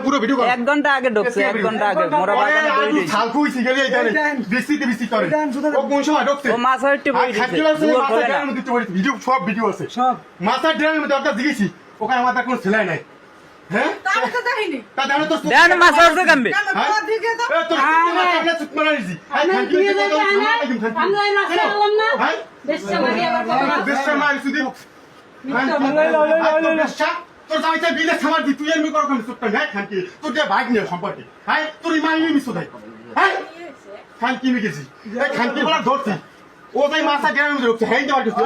পুরো ভিডিও 1 ঘন্টা আগে ঢুকছে 1 ঘন্টা আগে মোরা বাগানে বই দিই ছাল কইছি গেলে এইখানে বেশি করে ও কোন সময় ঢুকছে ও মাছ হইতে বই দিছে ভিডিও সব ভিডিও আছে সব মাথার ড্রেনের মধ্যে একটা দিয়েছি ওখানে আমাদের কোনো সেলাই নাই হ্যাঁ তাহলে তো দেখিনি তাহলে তো দেন মাছ আছে কামবে দিকে তো এ তোর আমরা চুপ করে নিছি আমরা দিয়ে যাই আমরা এই মাছ আনলাম না হ্যাঁ বেশি মারি আবার বেশি মারি সুদি তোর জামাইটা বিলে খাবার দি তুই এমনি করো কেন চুপ করে হ্যাঁ খানকি তোর যে ভাগ নিয়ে সম্পর্কে হ্যাঁ তোর মাইনি মিছো দেয় হ্যাঁ খানকি মি গেছি এই খানকি বলা ধরছি ও তাই মাছা গ্রামের মধ্যে ঢুকছে হ্যাঁ দেওয়ার কিছু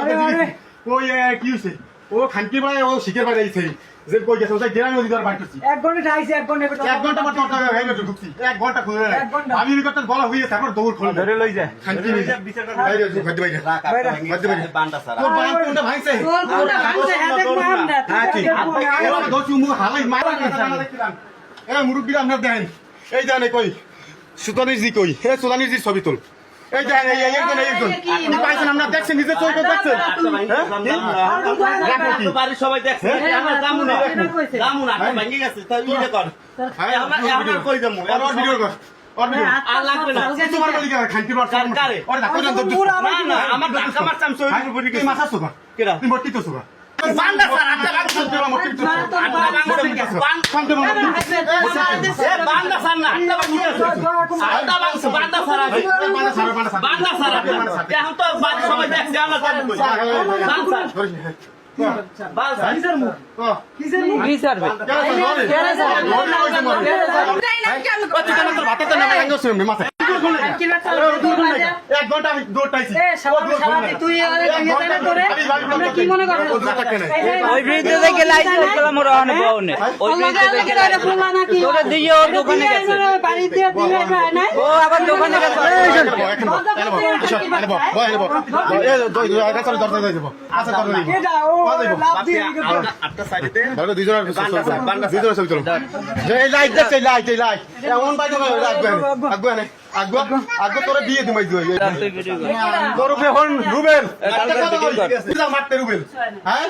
ওই কি হয়েছে ও খানকি বলা ও শিখের বাড়ি আইছে যে কই গেছে ওই গ্রামের মধ্যে ধর বাড়ি 1 ঘন্টা ঢাইছে 1 ঘন্টা 1 ঘন্টা পর তোর হয়ে গেছে ঢুকছি 1 ঘন্টা খুলে আমি বিকটটা বলা হইছে তারপর দৌড় খোল ধরে লই যায় খানকি বিচার করে বাইরে বান্ডা সারা তোর বাপ কোনটা ভাইছে তোর কোনটা ভাঙছে হ্যাঁ দেখবো আমরা হ্যাঁ ঠিক ওরা দচু মুখ হালাই মারা দেখলাম এ মুরব্বি আমরা দেন এই জানে কই সুতানির জি কই হে সুতানির জি ছবি তুল এই জানে এই একজন আপনি পাইছেন আমরা দেখছেন নিজে চোখ দেখছেন হ্যাঁ তো বাড়ি সবাই দেখছে আমরা জামু না আটা ভাঙি গেছে তাই ইয়ে কর আমরা কই যামু আর ভিডিও কর আর ভিডিও আর লাগবে না তোমার বলি খানকি বার কারে ওরে দেখো না না আমার ঢাকা মারছাম সৈয়দপুর বলি কি মাথা সুবা কেডা তুমি মট্টি তো সুবা বান্দা স্যার আটা বান্দা সুবা মট্টি তো বান্দা বান্দা স্যার না আটা বান্দা স্যার বান্দা স্যার এখন তো বাড়ি সবাই দেখছে আমরা জানি তোরা বিয়ে দিমাই রুবেল মারতে রুবেল হ্যাঁ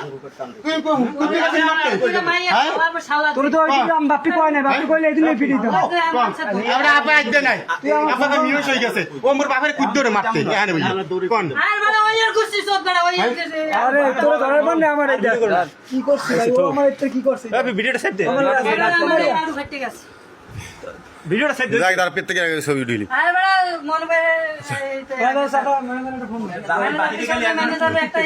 তোর তো বাপি কয় না বাপি কইলে এদিন ফিরি দাও আমরা আপা আইতে নাই আপনাদের নিউজ হয়ে গেছে ও মোর বাপের কুদ্দরে মারতে এখানে বলি কোন আর মানে ওই আর গুছি সব বড় ওই আরে তোর ধরে বন্ধ আমার এই কি করছিস ভাই ও আমার এটা কি করছিস এই ভিডিওটা সেভ দে আর ফেটে গেছে ভিডিওটা সেভ দে যাই তার পেট থেকে ছবি উঠিলি আর বড় মন করে এই সাদা মানে ফোন একটা